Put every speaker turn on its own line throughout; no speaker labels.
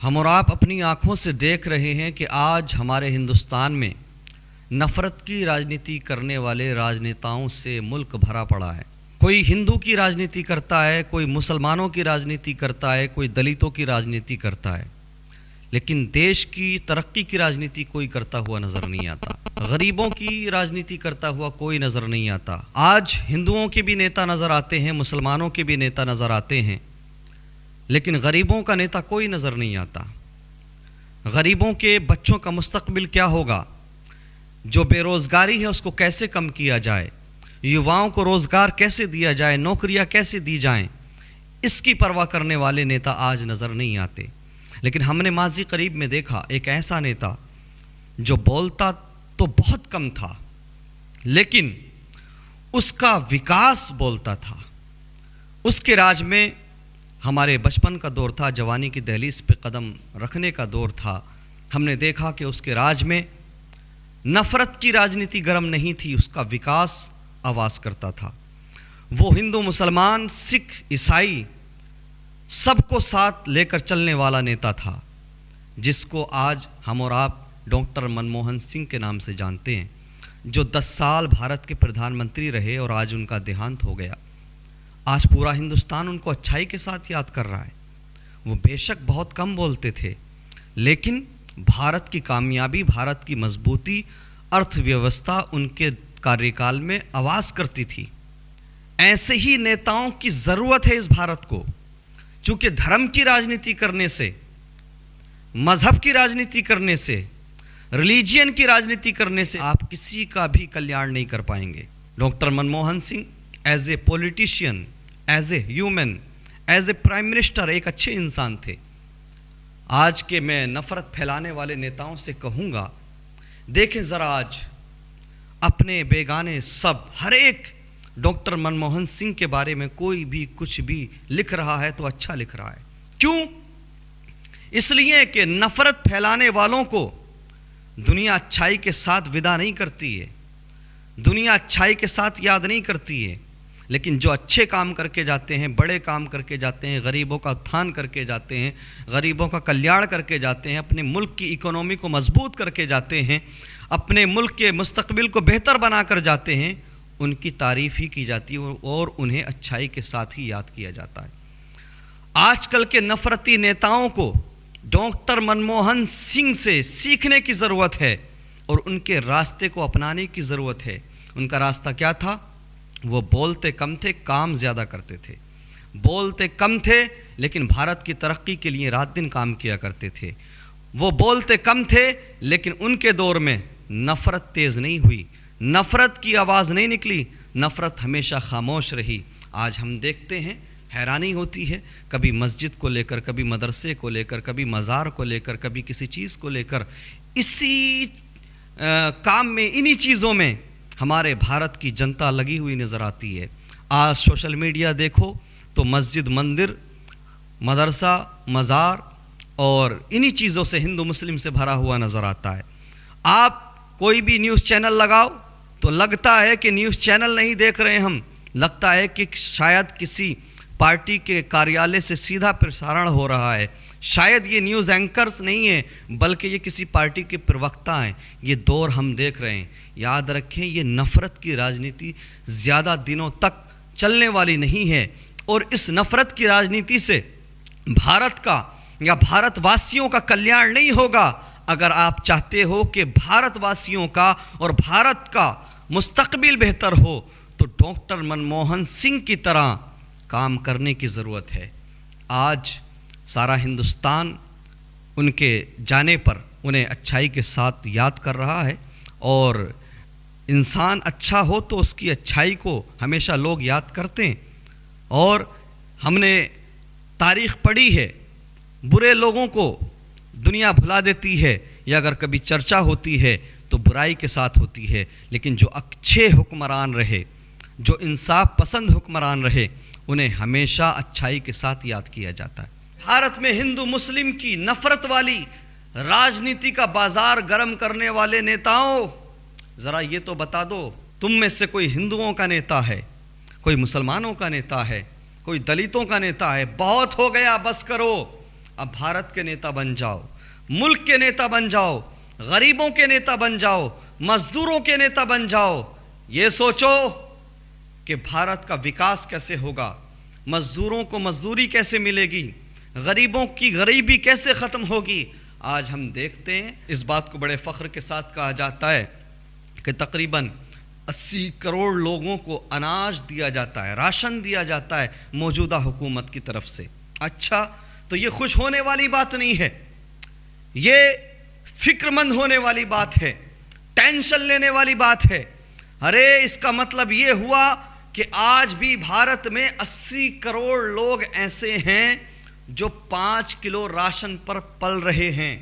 हम और आप अपनी आँखों से देख रहे हैं कि आज हमारे हिंदुस्तान में नफ़रत की राजनीति करने वाले राजनेताओं से मुल्क भरा पड़ा है। कोई हिंदू की राजनीति करता है, कोई मुसलमानों की राजनीति करता है, कोई दलितों की राजनीति करता है, लेकिन देश की तरक्की की राजनीति कोई करता हुआ नज़र नहीं आता। गरीबों की राजनीति करता हुआ कोई नज़र नहीं आता। आज हिंदुओं के भी नेता नज़र आते हैं, मुसलमानों के भी नेता नज़र आते हैं, लेकिन गरीबों का नेता कोई नज़र नहीं आता। गरीबों के बच्चों का मुस्तकबिल क्या होगा, जो बेरोज़गारी है उसको कैसे कम किया जाए, युवाओं को रोज़गार कैसे दिया जाए, नौकरियां कैसे दी जाएं, इसकी परवाह करने वाले नेता आज नज़र नहीं आते। लेकिन हमने माजी करीब में देखा एक ऐसा नेता जो बोलता तो बहुत कम था, लेकिन उसका विकास बोलता था। उसके राज में हमारे बचपन का दौर था, जवानी की दहलीज पे कदम रखने का दौर था। हमने देखा कि उसके राज में नफ़रत की राजनीति गर्म नहीं थी, उसका विकास आवाज़ करता था। वो हिंदू, मुसलमान, सिख, ईसाई सबको साथ लेकर चलने वाला नेता था, जिसको आज हम और आप डॉक्टर मनमोहन सिंह के नाम से जानते हैं, जो 10 साल भारत के प्रधानमंत्री रहे और आज उनका देहांत हो गया। आज पूरा हिंदुस्तान उनको अच्छाई के साथ याद कर रहा है। वो बेशक बहुत कम बोलते थे, लेकिन भारत की कामयाबी, भारत की मजबूती, अर्थव्यवस्था उनके कार्यकाल में आवाज़ करती थी। ऐसे ही नेताओं की ज़रूरत है इस भारत को, क्योंकि धर्म की राजनीति करने से, मज़हब की राजनीति करने से, रिलीजियन की राजनीति करने से आप किसी का भी कल्याण नहीं कर पाएंगे। Doctor Manmohan Singh as a politician, as a human, as a prime minister एक अच्छे इंसान थे। आज के मैं नफ़रत फैलाने वाले नेताओं से कहूँगा, देखें ज़रा आज अपने बेगाने सब, हर एक डॉक्टर मनमोहन सिंह के बारे में कोई भी कुछ भी लिख रहा है तो अच्छा लिख रहा है। क्यों? इसलिए कि नफ़रत फैलाने वालों को दुनिया अच्छाई के साथ विदा नहीं करती है, दुनिया अच्छाई के साथ याद नहीं करती है, लेकिन जो अच्छे काम करके जाते हैं, बड़े काम करके जाते हैं, गरीबों का उत्थान करके जाते हैं, गरीबों का कल्याण करके जाते हैं, अपने मुल्क की इकोनॉमी को मजबूत करके जाते हैं, अपने मुल्क के मुस्तकबिल को बेहतर बना कर जाते हैं, उनकी तारीफ़ ही की जाती है और उन्हें अच्छाई के साथ ही याद किया जाता है। आजकल के नफ़रती नेताओं को डॉक्टर मनमोहन सिंह से सीखने की ज़रूरत है और उनके रास्ते को अपनाने की ज़रूरत है। उनका रास्ता क्या था? वो बोलते कम थे, काम ज़्यादा करते थे। बोलते कम थे, लेकिन भारत की तरक्की के लिए रात दिन काम किया करते थे। वो बोलते कम थे, लेकिन उनके दौर में नफ़रत तेज़ नहीं हुई, नफ़रत की आवाज़ नहीं निकली, नफ़रत हमेशा खामोश रही। आज हम देखते हैं, हैरानी होती है, कभी मस्जिद को लेकर, कभी मदरसे को लेकर, कभी मज़ार को लेकर, कभी किसी चीज़ को लेकर, इसी काम में, इन्हीं चीज़ों में हमारे भारत की जनता लगी हुई नज़र आती है। आज सोशल मीडिया देखो तो मस्जिद, मंदिर, मदरसा, मज़ार और इन्हीं चीज़ों से, हिंदू मुस्लिम से भरा हुआ नज़र आता है। आप कोई भी न्यूज़ चैनल लगाओ तो लगता है कि न्यूज़ चैनल नहीं देख रहे हम, लगता है कि शायद किसी पार्टी के कार्यालय से सीधा प्रसारण हो रहा है। शायद ये न्यूज़ एंकर्स नहीं है, बल्कि ये किसी पार्टी के प्रवक्ता हैं। ये दौर हम देख रहे हैं। याद रखें, ये नफ़रत की राजनीति ज़्यादा दिनों तक चलने वाली नहीं है और इस नफ़रत की राजनीति से भारत का या भारतवासियों का कल्याण नहीं होगा। अगर आप चाहते हो कि भारतवासियों का और भारत का मुस्तकबिल बेहतर हो, तो डॉक्टर मनमोहन सिंह की तरह काम करने की ज़रूरत है। आज सारा हिंदुस्तान उनके जाने पर उन्हें अच्छाई के साथ याद कर रहा है और इंसान अच्छा हो तो उसकी अच्छाई को हमेशा लोग याद करते हैं। और हमने तारीख़ पढ़ी है, बुरे लोगों को दुनिया भुला देती है या अगर कभी चर्चा होती है तो बुराई के साथ होती है, लेकिन जो अच्छे हुक्मरान रहे, जो इंसाफ पसंद हुक्मरान रहे, उन्हें हमेशा अच्छाई के साथ याद किया जाता है। भारत में हिंदू मुस्लिम की नफ़रत वाली राजनीति का बाजार गर्म करने वाले नेताओं, ज़रा ये तो बता दो, तुम में से कोई हिंदुओं का नेता है, कोई मुसलमानों का नेता है, कोई दलितों का नेता है? बहुत हो गया, बस करो। अब भारत के नेता बन जाओ, मुल्क के नेता बन जाओ, गरीबों के नेता बन जाओ, मजदूरों के नेता बन जाओ। ये सोचो कि भारत का विकास कैसे होगा, मजदूरों को मजदूरी कैसे मिलेगी, गरीबों की गरीबी कैसे ख़त्म होगी। आज हम देखते हैं, इस बात को बड़े फ़ख्र के साथ कहा जाता है कि तकरीबन 80 करोड़ लोगों को अनाज दिया जाता है, राशन दिया जाता है मौजूदा हुकूमत की तरफ से। अच्छा, तो ये खुश होने वाली बात नहीं है, ये फिक्रमंद होने वाली बात है, टेंशन लेने वाली बात है। अरे इसका मतलब ये हुआ कि आज भी भारत में 80 करोड़ लोग ऐसे हैं जो 5 किलो राशन पर पल रहे हैं।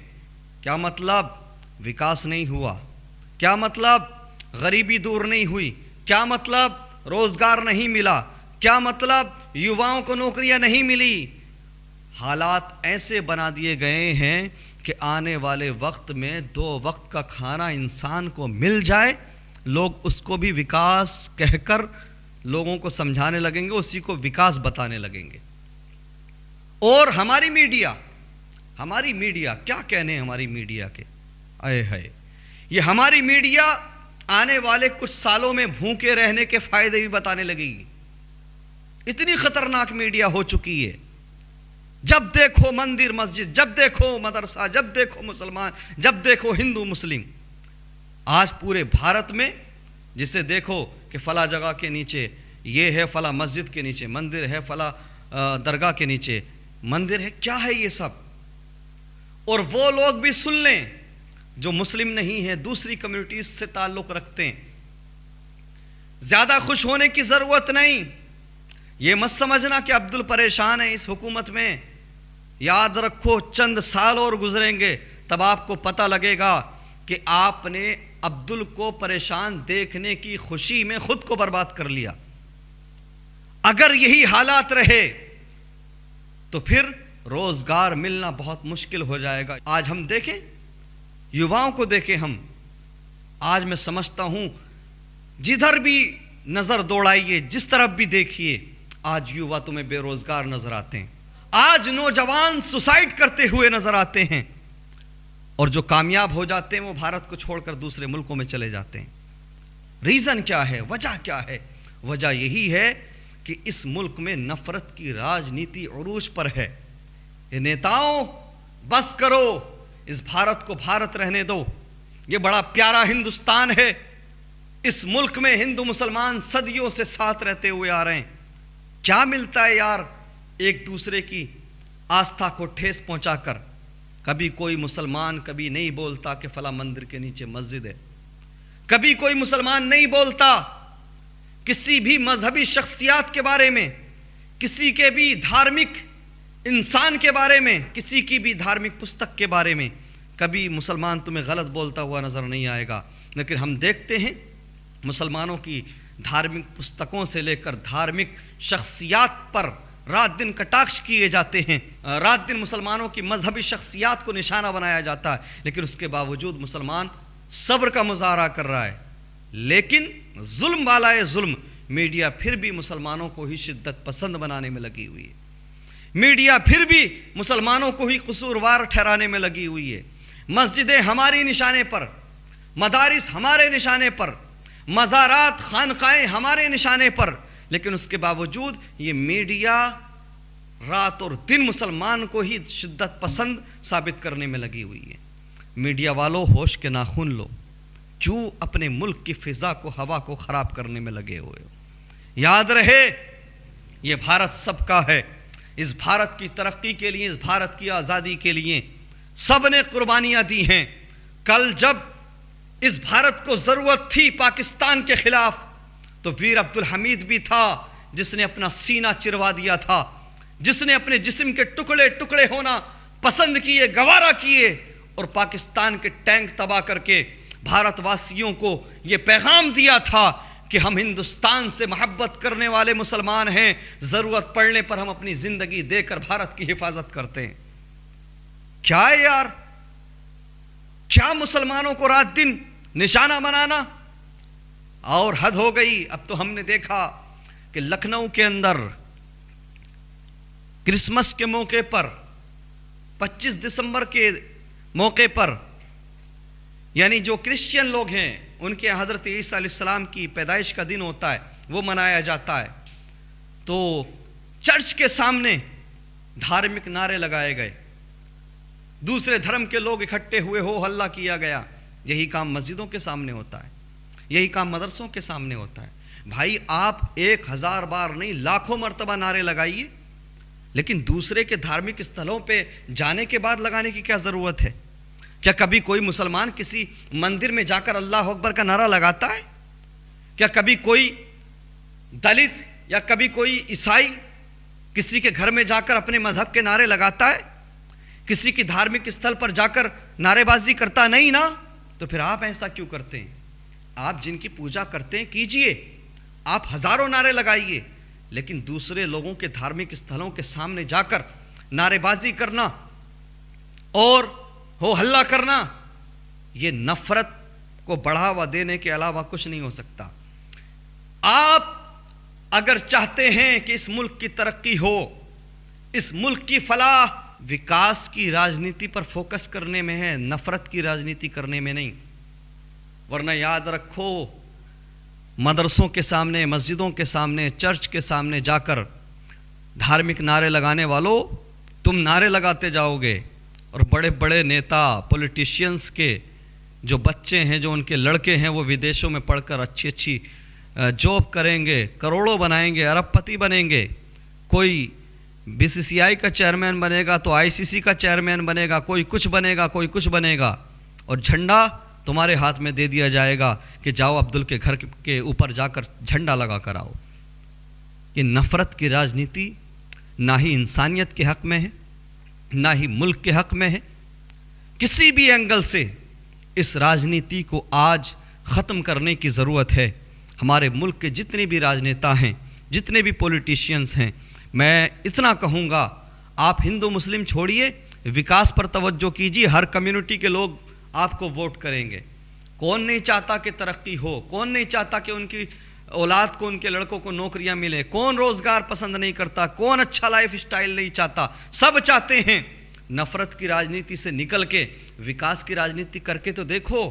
क्या मतलब? विकास नहीं हुआ। क्या मतलब? गरीबी दूर नहीं हुई। क्या मतलब? रोजगार नहीं मिला। क्या मतलब? युवाओं को नौकरियां नहीं मिली। हालात ऐसे बना दिए गए हैं कि आने वाले वक्त में 2 वक्त का खाना इंसान को मिल जाए, लोग उसको भी विकास कहकर लोगों को समझाने लगेंगे, उसी को विकास बताने लगेंगे। और हमारी मीडिया क्या कहने हमारी मीडिया के, आए है ये हमारी मीडिया आने वाले कुछ सालों में भूखे रहने के फायदे भी बताने लगेगी। इतनी खतरनाक मीडिया हो चुकी है। जब देखो मंदिर मस्जिद, जब देखो मदरसा, जब देखो मुसलमान, जब देखो हिंदू मुस्लिम। आज पूरे भारत में जिसे देखो कि फला जगह के नीचे ये है, फला मस्जिद के नीचे मंदिर है, फला दरगाह के नीचे मंदिर है। क्या है ये सब? और वो लोग भी सुन लें जो मुस्लिम नहीं है, दूसरी कम्युनिटीज से ताल्लुक़ रखते हैं। ज़्यादा खुश होने की ज़रूरत नहीं। ये मत समझना कि अब्दुल परेशान है इस हुकूमत में। याद रखो, चंद साल और गुजरेंगे तब आपको पता लगेगा कि आपने अब्दुल को परेशान देखने की खुशी में खुद को बर्बाद कर लिया। अगर यही हालात रहे तो फिर रोजगार मिलना बहुत मुश्किल हो जाएगा। आज हम देखें, युवाओं को देखें हम, आज मैं समझता हूं जिधर भी नजर दौड़ाइए, जिस तरफ भी देखिए, आज युवा तुम्हें बेरोजगार नजर आते हैं। आज नौजवान सुसाइड करते हुए नजर आते हैं, और जो कामयाब हो जाते हैं वो भारत को छोड़कर दूसरे मुल्कों में चले जाते हैं। रीजन क्या है? वजह क्या है? वजह यही है कि इस मुल्क में नफरत की राजनीति उरूज पर है। ये नेताओं, बस करो, इस भारत को भारत रहने दो। ये बड़ा प्यारा हिंदुस्तान है। इस मुल्क में हिंदू मुसलमान सदियों से साथ रहते हुए आ रहे हैं। क्या मिलता है यार एक दूसरे की आस्था को ठेस पहुंचाकर? कभी कोई मुसलमान कभी नहीं बोलता कि फला मंदिर के नीचे मस्जिद है। कभी कोई मुसलमान नहीं बोलता किसी भी मजहबी शख्सियत के बारे में, किसी के भी धार्मिक इंसान के बारे में, किसी की भी धार्मिक पुस्तक के बारे में। कभी मुसलमान तुम्हें गलत बोलता हुआ नजर नहीं आएगा। लेकिन हम देखते हैं मुसलमानों की धार्मिक पुस्तकों से लेकर धार्मिक शख्सियत पर रात दिन कटाक्ष किए जाते हैं। रात दिन मुसलमानों की मजहबी शख्सियत को निशाना बनाया जाता है, लेकिन उसके बावजूद मुसलमान सब्र का मुजाहरा कर रहा है। लेकिन जुल्म वाला है जुल्म। मीडिया फिर भी मुसलमानों को ही शिद्दत पसंद बनाने में लगी हुई है। मीडिया फिर भी मुसलमानों को ही कसूरवार ठहराने में लगी हुई है। मस्जिदें हमारी निशाने पर, मदारिस हमारे निशाने पर, मज़ारात खानकाएं हमारे निशाने पर, लेकिन उसके बावजूद ये मीडिया रात और दिन मुसलमान को ही शिद्दत पसंद साबित करने में लगी हुई है। मीडिया वालों, होश के नाखून लो, क्यों अपने मुल्क की फिजा को, हवा को ख़राब करने में लगे हुए हो? याद रहे, ये भारत सबका है। इस भारत की तरक्की के लिए, इस भारत की आज़ादी के लिए सब ने कुर्बानियाँ दी हैं। कल जब इस भारत को ज़रूरत थी पाकिस्तान के खिलाफ, तो वीर अब्दुल हमीद भी था जिसने अपना सीना चिरवा दिया था, जिसने अपने जिस्म के टुकड़े टुकड़े होना पसंद किए, गवारा किए, और पाकिस्तान के टैंक तबाह करके भारतवासियों को ये पैगाम दिया था कि हम हिंदुस्तान से मोहब्बत करने वाले मुसलमान हैं, ज़रूरत पड़ने पर हम अपनी ज़िंदगी देकर भारत की हिफाजत करते हैं। क्या है यार, क्या मुसलमानों को रात दिन निशाना बनाना? और हद हो गई। अब तो हमने देखा कि लखनऊ के अंदर क्रिसमस के मौके पर 25 दिसंबर के मौके पर, यानी जो क्रिश्चियन लोग हैं उनके हज़रत ईसा अलैहिस्सलाम की पैदाइश का दिन होता है, वो मनाया जाता है। तो चर्च के सामने धार्मिक नारे लगाए गए, दूसरे धर्म के लोग इकट्ठे हुए, हो हल्ला किया गया। यही काम मस्जिदों के सामने होता है, यही काम मदरसों के सामने होता है। भाई आप 1000 बार नहीं, लाखों मर्तबा नारे लगाइए, लेकिन दूसरे के धार्मिक स्थलों पे जाने के बाद लगाने की क्या ज़रूरत है? क्या कभी कोई मुसलमान किसी मंदिर में जाकर अल्लाह अकबर का नारा लगाता है? क्या कभी कोई दलित या कभी कोई ईसाई किसी के घर में जाकर अपने मजहब के नारे लगाता है? किसी की धार्मिक स्थल पर जाकर नारेबाजी करता नहीं ना? तो फिर आप ऐसा क्यों करते हैं? आप जिनकी पूजा करते हैं कीजिए, आप हजारों नारे लगाइए, लेकिन दूसरे लोगों के धार्मिक स्थलों के सामने जाकर नारेबाजी करना और हो हल्ला करना, ये नफरत को बढ़ावा देने के अलावा कुछ नहीं हो सकता। आप अगर चाहते हैं कि इस मुल्क की तरक्की हो, इस मुल्क की फलाह, विकास की राजनीति पर फोकस करने में है, नफरत की राजनीति करने में नहीं। वरना याद रखो, मदरसों के सामने, मस्जिदों के सामने, चर्च के सामने जाकर धार्मिक नारे लगाने वालों, तुम नारे लगाते जाओगे और बड़े बड़े नेता, पॉलिटिशियंस के जो बच्चे हैं, जो उनके लड़के हैं, वो विदेशों में पढ़कर अच्छी अच्छी जॉब करेंगे, करोड़ों बनाएंगे, अरबपति बनेंगे। कोई बीसीसीआई का चेयरमैन बनेगा तो आईसीसी का चेयरमैन बनेगा, कोई कुछ बनेगा, कोई कुछ बनेगा, और झंडा तुम्हारे हाथ में दे दिया जाएगा कि जाओ अब्दुल के घर के ऊपर जाकर झंडा लगा कर आओ। ये नफ़रत की राजनीति ना ही इंसानियत के हक़ में है, ना ही मुल्क के हक़ में है। किसी भी एंगल से इस राजनीति को आज ख़त्म करने की ज़रूरत है। हमारे मुल्क के जितने भी राजनेता हैं, जितने भी पॉलिटिशियंस हैं, मैं इतना कहूँगा, आप हिंदू मुस्लिम छोड़िए, विकास पर तवज्जो कीजिए। हर कम्युनिटी के लोग आपको वोट करेंगे। कौन नहीं चाहता कि तरक्की हो? कौन नहीं चाहता कि उनकी औलाद को, उनके लड़कों को नौकरियां मिले? कौन रोज़गार पसंद नहीं करता? कौन अच्छा लाइफ स्टाइल नहीं चाहता? सब चाहते हैं। नफ़रत की राजनीति से निकल के विकास की राजनीति करके तो देखो,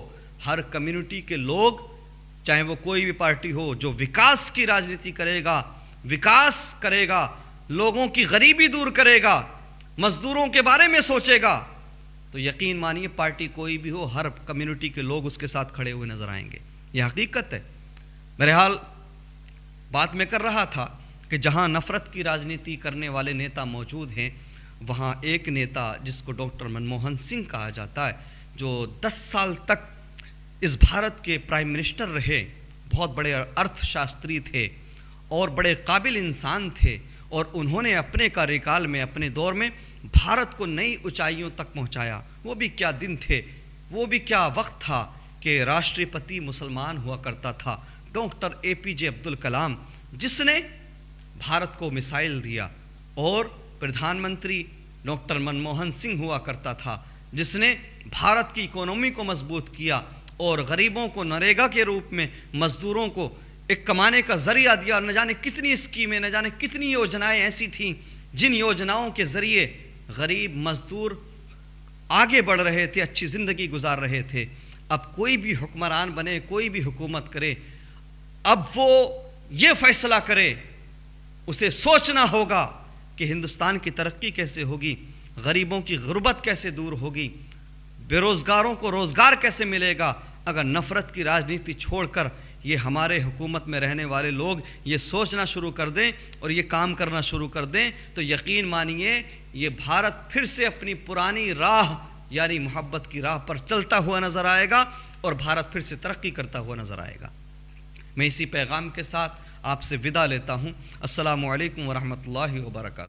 हर कम्युनिटी के लोग, चाहे वो कोई भी पार्टी हो, जो विकास की राजनीति करेगा, विकास करेगा, लोगों की गरीबी दूर करेगा, मजदूरों के बारे में सोचेगा, तो यकीन मानिए पार्टी कोई भी हो, हर कम्युनिटी के लोग उसके साथ खड़े हुए नजर आएंगे। यह हकीकत है। मेरे हाल बात में कर रहा था कि जहां नफ़रत की राजनीति करने वाले नेता मौजूद हैं, वहां एक नेता जिसको डॉक्टर मनमोहन सिंह कहा जाता है, जो 10 साल तक इस भारत के प्राइम मिनिस्टर रहे, बहुत बड़े अर्थशास्त्री थे और बड़े काबिल इंसान थे, और उन्होंने अपने कार्यकाल में, अपने दौर में भारत को नई ऊंचाइयों तक पहुंचाया। वो भी क्या दिन थे, वो भी क्या वक्त था कि राष्ट्रपति मुसलमान हुआ करता था, डॉक्टर APJ अब्दुल कलाम, जिसने भारत को मिसाइल दिया, और प्रधानमंत्री डॉक्टर मनमोहन सिंह हुआ करता था, जिसने भारत की इकोनॉमी को मजबूत किया और गरीबों को नरेगा के रूप में, मजदूरों को एक कमाने का जरिया दिया। न जाने कितनी स्कीमें, न जाने कितनी योजनाएं ऐसी थीं जिन योजनाओं के ज़रिए गरीब मजदूर आगे बढ़ रहे थे, अच्छी ज़िंदगी गुजार रहे थे। अब कोई भी हुक्मरान बने, कोई भी हुकूमत करे, अब वो ये फैसला करे, उसे सोचना होगा कि हिंदुस्तान की तरक्की कैसे होगी, गरीबों की गुर्बत कैसे दूर होगी, बेरोज़गारों को रोज़गार कैसे मिलेगा। अगर नफ़रत की राजनीति छोड़कर ये हमारे हुकूमत में रहने वाले लोग ये सोचना शुरू कर दें और ये काम करना शुरू कर दें, तो यकीन मानिए ये भारत फिर से अपनी पुरानी राह, यानी मोहब्बत की राह पर चलता हुआ नज़र आएगा और भारत फिर से तरक्की करता हुआ नज़र आएगा। मैं इसी पैगाम के साथ आपसे विदा लेता हूँ। अस्सलामु अलैकुम व रहमतुल्लाहि व बरकातहू।